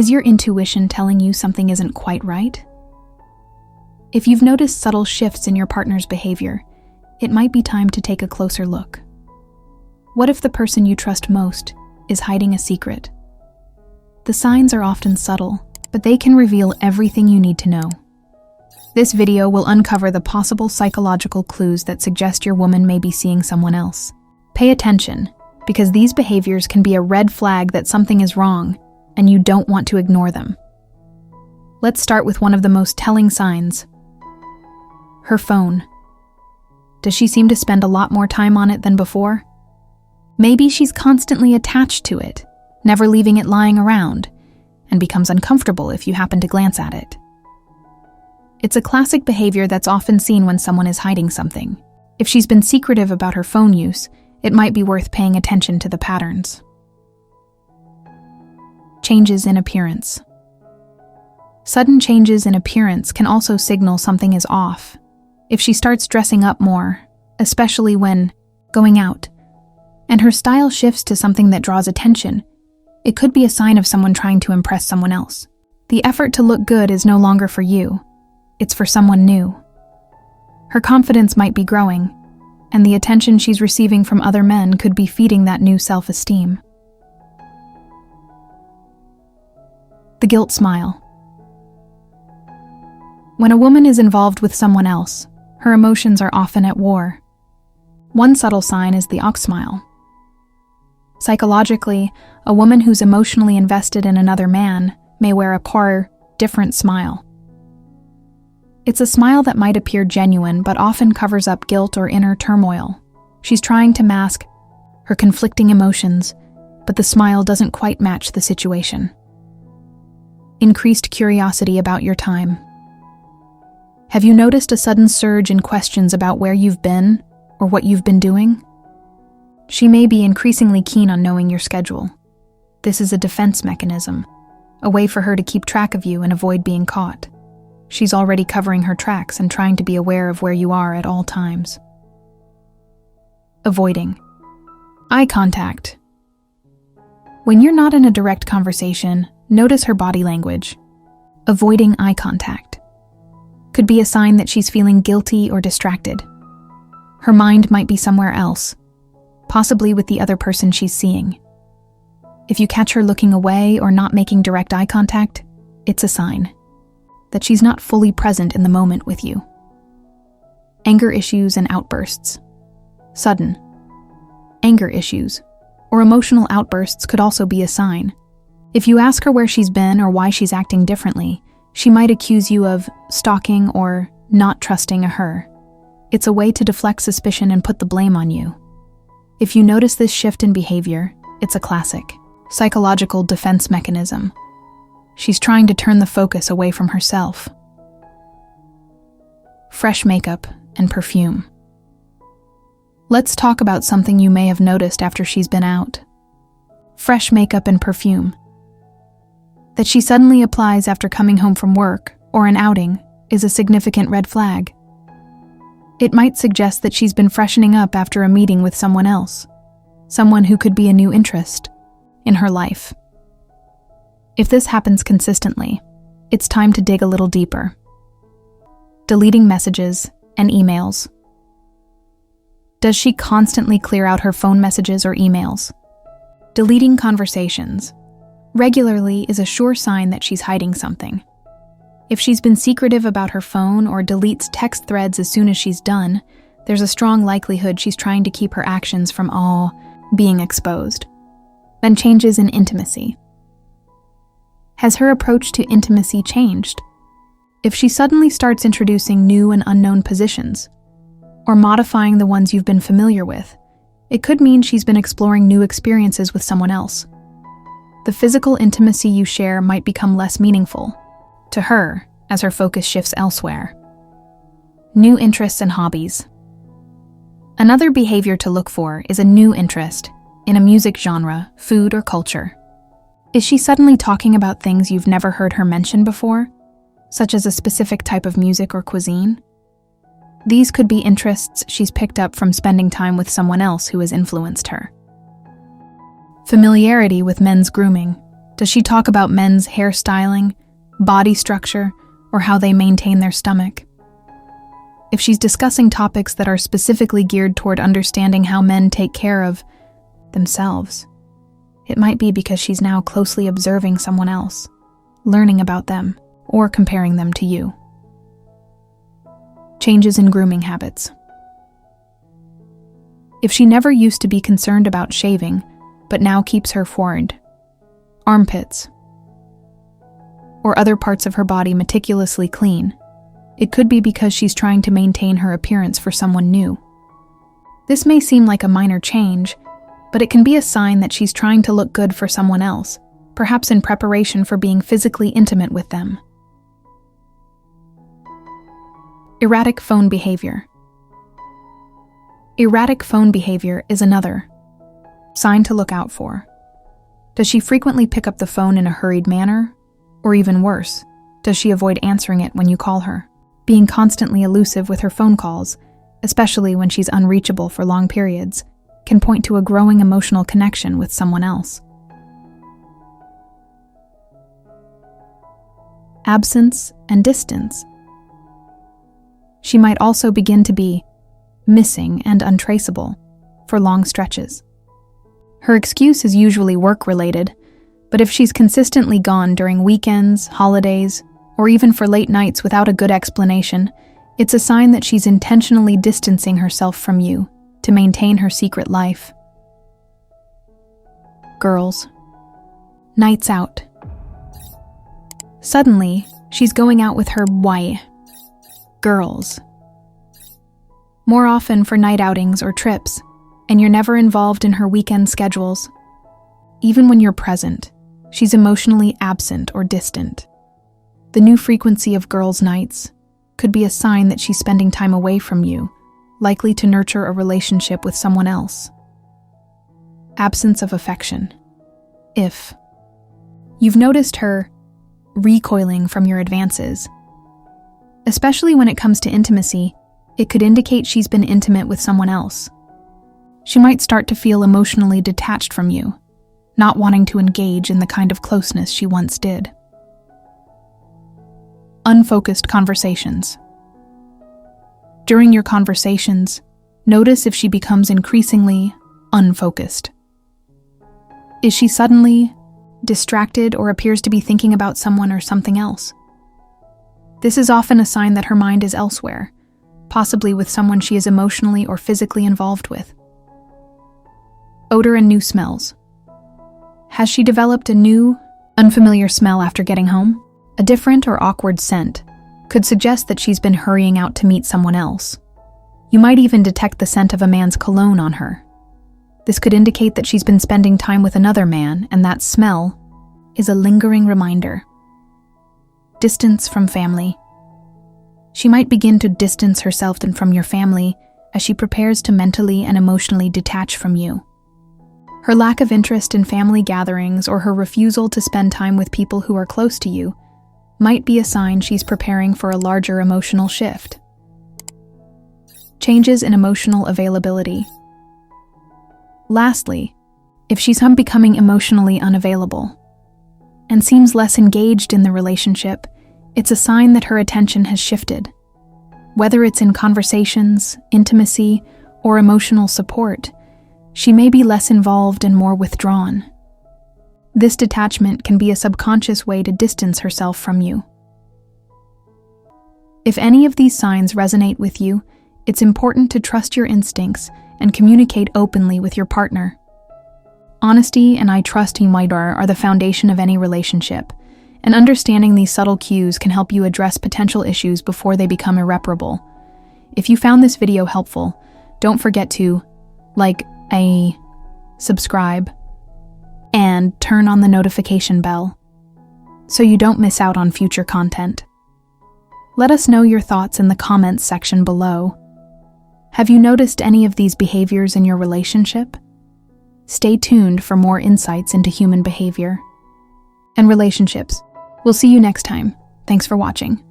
Is your intuition telling you something isn't quite right? If you've noticed subtle shifts in your partner's behavior, it might be time to take a closer look. What if the person you trust most is hiding a secret? The signs are often subtle, but they can reveal everything you need to know. This video will uncover the possible psychological clues that suggest your woman may be seeing someone else. Pay attention, because these behaviors can be a red flag that something is wrong, and you don't want to ignore them. Let's start with one of the most telling signs. Her phone. Does she seem to spend a lot more time on it than before? Maybe she's constantly attached to it, never leaving it lying around, and becomes uncomfortable if you happen to glance at it. It's a classic behavior that's often seen when someone is hiding something. If she's been secretive about her phone use, it might be worth paying attention to the patterns. Changes in appearance. Sudden changes in appearance can also signal something is off. If she starts dressing up more, especially when going out, and her style shifts to something that draws attention, it could be a sign of someone trying to impress someone else. The effort to look good is no longer for you. It's for someone new. Her confidence might be growing, and the attention she's receiving from other men could be feeding that new self-esteem. The guilt smile. When a woman is involved with someone else, her emotions are often at war. One subtle sign is the ox smile. Psychologically, a woman who's emotionally invested in another man may wear a different smile. It's a smile that might appear genuine but often covers up guilt or inner turmoil. She's trying to mask her conflicting emotions, but the smile doesn't quite match the situation. Increased curiosity about your time. Have you noticed a sudden surge in questions about where you've been or what you've been doing? She may be increasingly keen on knowing your schedule. This is a defense mechanism, a way for her to keep track of you and avoid being caught. She's already covering her tracks and trying to be aware of where you are at all times. Avoiding. Eye contact. When you're not in a direct conversation, notice her body language. Avoiding eye contact could be a sign that she's feeling guilty or distracted. Her mind might be somewhere else, possibly with the other person she's seeing. If you catch her looking away or not making direct eye contact, it's a sign that she's not fully present in the moment with you. Anger issues and outbursts. Sudden anger issues or emotional outbursts could also be a sign. If you ask her where she's been or why she's acting differently, she might accuse you of stalking or not trusting her. It's a way to deflect suspicion and put the blame on you. If you notice this shift in behavior, it's a classic psychological defense mechanism. She's trying to turn the focus away from herself. Fresh makeup and perfume. Let's talk about something you may have noticed after she's been out. Fresh makeup and perfume. That she suddenly applies after coming home from work or an outing is a significant red flag. It might suggest that she's been freshening up after a meeting with someone else, someone who could be a new interest in her life. If this happens consistently, it's time to dig a little deeper. Deleting messages and emails. Does she constantly clear out her phone messages or emails? Deleting conversations regularly is a sure sign that she's hiding something. If she's been secretive about her phone or deletes text threads as soon as she's done, there's a strong likelihood she's trying to keep her actions from all being exposed. Then changes in intimacy. Has her approach to intimacy changed? If she suddenly starts introducing new and unknown positions, or modifying the ones you've been familiar with, it could mean she's been exploring new experiences with someone else. The physical intimacy you share might become less meaningful to her as her focus shifts elsewhere. New interests and hobbies. Another behavior to look for is a new interest in a music genre, food, or culture. Is she suddenly talking about things you've never heard her mention before, such as a specific type of music or cuisine? These could be interests she's picked up from spending time with someone else who has influenced her. Familiarity with men's grooming. Does she talk about men's hairstyling, body structure, or how they maintain their stomach? If she's discussing topics that are specifically geared toward understanding how men take care of themselves, it might be because she's now closely observing someone else, learning about them, or comparing them to you. Changes in grooming habits. If she never used to be concerned about shaving, but now keeps her forehead, armpits, or other parts of her body meticulously clean, it could be because she's trying to maintain her appearance for someone new. This may seem like a minor change, but it can be a sign that she's trying to look good for someone else, perhaps in preparation for being physically intimate with them. Erratic phone behavior. Erratic phone behavior is another sign to look out for. Does she frequently pick up the phone in a hurried manner? Or even worse, does she avoid answering it when you call her? Being constantly elusive with her phone calls, especially when she's unreachable for long periods, can point to a growing emotional connection with someone else. Absence and distance. She might also begin to be missing and untraceable for long stretches. Her excuse is usually work-related, but if she's consistently gone during weekends, holidays, or even for late nights without a good explanation, it's a sign that she's intentionally distancing herself from you to maintain her secret life. Girls. Nights out. Suddenly, she's going out with her girls. More often for night outings or trips, and you're never involved in her weekend schedules. Even when you're present, she's emotionally absent or distant. The new frequency of girls' nights could be a sign that she's spending time away from you, likely to nurture a relationship with someone else. Absence of affection. If you've noticed her recoiling from your advances, especially when it comes to intimacy, it could indicate she's been intimate with someone else. She might start to feel emotionally detached from you, not wanting to engage in the kind of closeness she once did. Unfocused conversations. During your conversations, notice if she becomes increasingly unfocused. Is she suddenly distracted or appears to be thinking about someone or something else? This is often a sign that her mind is elsewhere, possibly with someone she is emotionally or physically involved with. Odor and new smells. Has she developed a new, unfamiliar smell after getting home? A different or awkward scent could suggest that she's been hurrying out to meet someone else. You might even detect the scent of a man's cologne on her. This could indicate that she's been spending time with another man, and that smell is a lingering reminder. Distance from family. She might begin to distance herself from your family as she prepares to mentally and emotionally detach from you. Her lack of interest in family gatherings or her refusal to spend time with people who are close to you might be a sign she's preparing for a larger emotional shift. Changes in emotional availability. Lastly, if she's becoming emotionally unavailable and seems less engaged in the relationship, it's a sign that her attention has shifted. Whether it's in conversations, intimacy, or emotional support, she may be less involved and more withdrawn. This detachment can be a subconscious way to distance herself from you. If any of these signs resonate with you, it's important to trust your instincts and communicate openly with your partner. Honesty and I trust are the foundation of any relationship, and understanding these subtle cues can help you address potential issues before they become irreparable. If you found this video helpful, don't forget to subscribe, and turn on the notification bell so you don't miss out on future content. Let us know your thoughts in the comments section below. Have you noticed any of these behaviors in your relationship? Stay tuned for more insights into human behavior and relationships. We'll see you next time. Thanks for watching.